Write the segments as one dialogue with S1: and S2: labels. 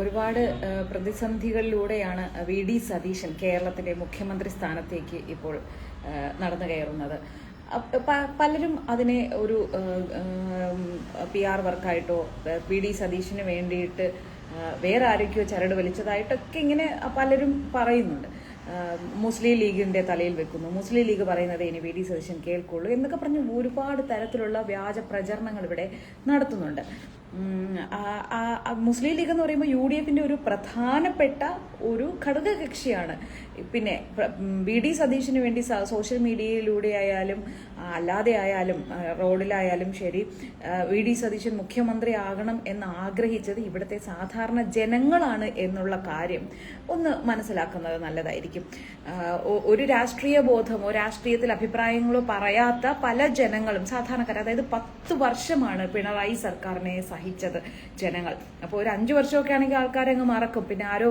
S1: ഒരുപാട് പ്രതിസന്ധികളിലൂടെയാണ് വി.ഡി. സതീശൻ കേരളത്തിന്റെ മുഖ്യമന്ത്രി സ്ഥാനത്തേക്ക് ഇപ്പോൾ നടന്നു കയറുന്നത്. പലരും അതിനെ ഒരു PR വർക്കായിട്ടോ വി.ഡി. സതീശന് വേണ്ടിയിട്ട് വേറെ ആരൊക്കെയോ ചരട് വലിച്ചതായിട്ടൊക്കെ ഇങ്ങനെ പലരും പറയുന്നുണ്ട്. മുസ്ലിം ലീഗിന്റെ തലയിൽ വെക്കുന്നു, മുസ്ലിം ലീഗ് പറയുന്നത് ഇനി വി.ഡി. സതീശൻ കേൾക്കുള്ളൂ എന്നൊക്കെ പറഞ്ഞ് ഒരുപാട് തരത്തിലുള്ള വ്യാജ പ്രചരണങ്ങൾ ഇവിടെ നടത്തുന്നുണ്ട്. മുസ്ലിം ലീഗ് എന്ന് പറയുമ്പോൾ UDFന്റെ ഒരു പ്രധാനപ്പെട്ട ഒരു ഘടകകക്ഷിയാണ്. പിന്നെ വി.ഡി. സതീശന് വേണ്ടി സോഷ്യൽ മീഡിയയിലൂടെ ആയാലും അല്ലാതെ ആയാലും റോഡിലായാലും ശരി വി.ഡി. സതീശൻ മുഖ്യമന്ത്രി ആകണം എന്ന് ആഗ്രഹിച്ചത് ഇവിടുത്തെ സാധാരണ ജനങ്ങളാണ് എന്നുള്ള കാര്യം ഒന്ന് മനസ്സിലാക്കുന്നത് നല്ലതായിരിക്കും. ഒരു രാഷ്ട്രീയ ബോധമോ രാഷ്ട്രീയത്തിൽ അഭിപ്രായങ്ങളോ പറയാത്ത പല ജനങ്ങളും സാധാരണക്കാർ, അതായത് 10 വർഷമാണ് പിണറായി സർക്കാരിനെ സഹിച്ചത് ജനങ്ങൾ. അപ്പോൾ ഒരു 5 വർഷമൊക്കെ ആണെങ്കിൽ ആൾക്കാരെ അങ്ങ് മറക്കും. പിന്നെ ആരോ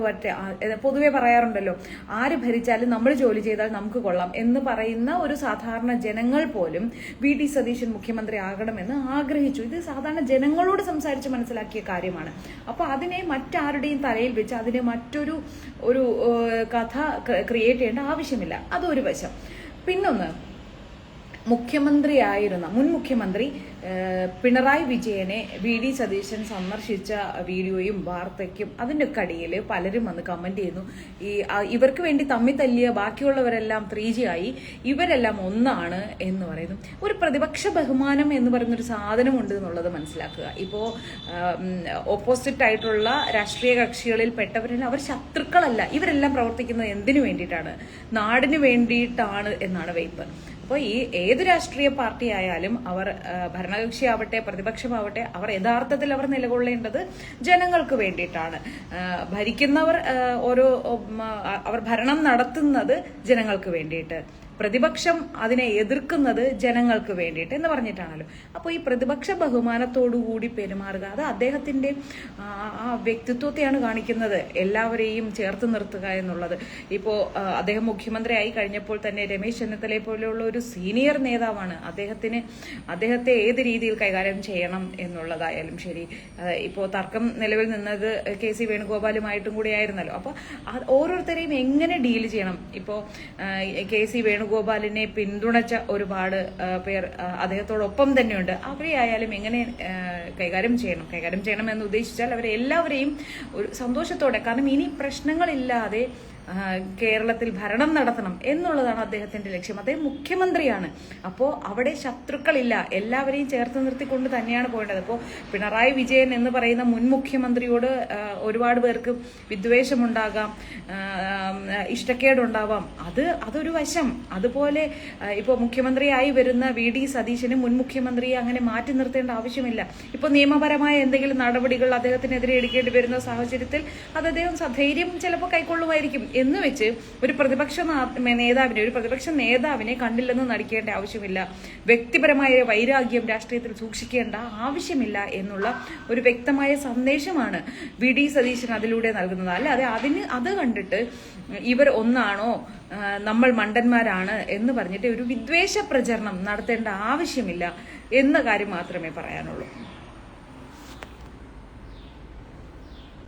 S1: പൊതുവെ പറയാറുണ്ടല്ലോ, ആര് ഭരിച്ചാലും നമ്മൾ ജോലി ചെയ്താൽ നമുക്ക് കൊള്ളാം എന്ന് പറയുന്ന ഒരു സാധാരണ ജനങ്ങൾ പോലും വി.ഡി. സതീശൻ മുഖ്യമന്ത്രി ആകണമെന്ന് ആഗ്രഹിച്ചു. ഇത് സാധാരണ ജനങ്ങളോട് സംസാരിച്ച് മനസ്സിലാക്കിയ കാര്യമാണ്. അപ്പൊ അതിനെ മറ്റാരുടെയും തലയിൽ വെച്ച് അതിന് മറ്റൊരു കഥ ക്രിയേറ്റ് ചെയ്യേണ്ട ആവശ്യമില്ല. അതൊരു വശം. പിന്നൊന്ന്, മുൻ മുഖ്യമന്ത്രി പിണറായി വിജയനെ വി.ഡി. സതീശൻ സന്ദർശിച്ച വീഡിയോയും വാർത്തയ്ക്കും അതിൻ്റെ അടിയിൽ പലരും വന്ന് കമന്റ് ചെയ്യുന്നു. ഇവർക്ക് വേണ്ടി തമ്മി തല്ലിയ ബാക്കിയുള്ളവരെല്ലാം 3G ആയി, ഇവരെല്ലാം ഒന്നാണ് എന്ന് പറയുന്നു. ഒരു പ്രതിപക്ഷ ബഹുമാനം എന്ന് പറയുന്നൊരു സാധനമുണ്ട് എന്നുള്ളത് മനസ്സിലാക്കുക. ഇപ്പോൾ ഓപ്പോസിറ്റ് ആയിട്ടുള്ള രാഷ്ട്രീയ കക്ഷികളിൽ പെട്ടവരെല്ലാം അവർ ശത്രുക്കളല്ല. ഇവരെല്ലാം പ്രവർത്തിക്കുന്നത് എന്തിനു വേണ്ടിയിട്ടാണ്? നാടിന് വേണ്ടിയിട്ടാണ് എന്നാണ് വെയ്പ്പ്. അപ്പോൾ ഏത് രാഷ്ട്രീയ പാർട്ടി ആയാലും അവർ ഭരണകക്ഷിയാവട്ടെ പ്രതിപക്ഷമാവട്ടെ അവർ യഥാർത്ഥത്തിൽ അവർ നിലകൊള്ളേണ്ടത് ജനങ്ങൾക്ക് വേണ്ടിയിട്ടാണ്. ഭരിക്കുന്നവർ അവർ ഭരണം നടത്തുന്നത് ജനങ്ങൾക്ക് വേണ്ടിയിട്ട്, പ്രതിപക്ഷം അതിനെ എതിർക്കുന്നത് ജനങ്ങൾക്ക് വേണ്ടിയിട്ട് എന്ന് പറഞ്ഞിട്ടാണല്ലോ. അപ്പോൾ ഈ പ്രതിപക്ഷ ബഹുമാനത്തോടുകൂടി പെരുമാറുക, അത് അദ്ദേഹത്തിന്റെ ആ വ്യക്തിത്വത്തെയാണ് കാണിക്കുന്നത്, എല്ലാവരെയും ചേർത്ത് നിർത്തുക എന്നുള്ളത്. ഇപ്പോൾ അദ്ദേഹം മുഖ്യമന്ത്രി ആയി കഴിഞ്ഞപ്പോൾ തന്നെ രമേശ് ചെന്നിത്തലയെ പോലെയുള്ള ഒരു സീനിയർ നേതാവാണ്. അദ്ദേഹത്തെ ഏത് രീതിയിൽ കൈകാര്യം ചെയ്യണം എന്നുള്ളതായാലും ശരി. ഇപ്പോൾ തർക്കം നിലവിൽ നിന്നത് KC വേണുഗോപാലുമായിട്ടും കൂടി ആയിരുന്നല്ലോ. അപ്പോൾ ഓരോരുത്തരെയും എങ്ങനെ ഡീൽ ചെയ്യണം, ഇപ്പോൾ KC വേണുഗോപാലിനെ പിന്തുണച്ച ഒരുപാട് പേർ അദ്ദേഹത്തോടൊപ്പം തന്നെയുണ്ട്. അവരെ ആയാലും എങ്ങനെ കൈകാര്യം ചെയ്യണം എന്ന് ഉദ്ദേശിച്ചാൽ അവരെ എല്ലാവരെയും ഒരു സന്തോഷത്തോടെ, കാരണം ഇനി പ്രശ്നങ്ങളില്ലാതെ കേരളത്തിൽ ഭരണം നടത്തണം എന്നുള്ളതാണ് അദ്ദേഹത്തിന്റെ ലക്ഷ്യം. അദ്ദേഹം മുഖ്യമന്ത്രിയാണ്. അപ്പോൾ അവിടെ ശത്രുക്കളില്ല, എല്ലാവരെയും ചേർത്ത് നിർത്തിക്കൊണ്ട് തന്നെയാണ് പോകേണ്ടത്. അപ്പോൾ പിണറായി വിജയൻ എന്ന് പറയുന്ന മുൻ മുഖ്യമന്ത്രിയോട് ഒരുപാട് പേർക്ക് വിദ്വേഷമുണ്ടാകാം, ഇഷ്ടക്കേടുണ്ടാവാം. അതൊരു വശം. അതുപോലെ ഇപ്പോൾ മുഖ്യമന്ത്രിയായി വരുന്ന വി.ഡി. സതീശന് മുൻ മുഖ്യമന്ത്രിയെ അങ്ങനെ മാറ്റി നിർത്തേണ്ട ആവശ്യമില്ല. ഇപ്പോൾ നിയമപരമായ എന്തെങ്കിലും നടപടികൾ അദ്ദേഹത്തിനെതിരെ എടുക്കേണ്ടി വരുന്ന സാഹചര്യത്തിൽ അത് അദ്ദേഹം സധൈര്യം ചിലപ്പോൾ കൈക്കൊള്ളുമായിരിക്കും. എന്ന് വെച്ച് ഒരു പ്രതിപക്ഷ നേതാവിനെ കണ്ടില്ലെന്ന് നടിക്കേണ്ട ആവശ്യമില്ല. വ്യക്തിപരമായ വൈരാഗ്യം രാഷ്ട്രീയത്തിൽ സൂക്ഷിക്കേണ്ട ആവശ്യമില്ല എന്നുള്ള ഒരു വ്യക്തമായ സന്ദേശമാണ് വി.ഡി. സതീശൻ അതിലൂടെ നൽകുന്നത്. അല്ലാതെ അത് കണ്ടിട്ട് ഇവർ ഒന്നാണോ, നമ്മൾ മണ്ടന്മാരാണ് എന്ന് പറഞ്ഞിട്ട് ഒരു വിദ്വേഷ പ്രചരണം നടത്തേണ്ട ആവശ്യമില്ല എന്ന കാര്യം മാത്രമേ പറയാനുള്ളൂ.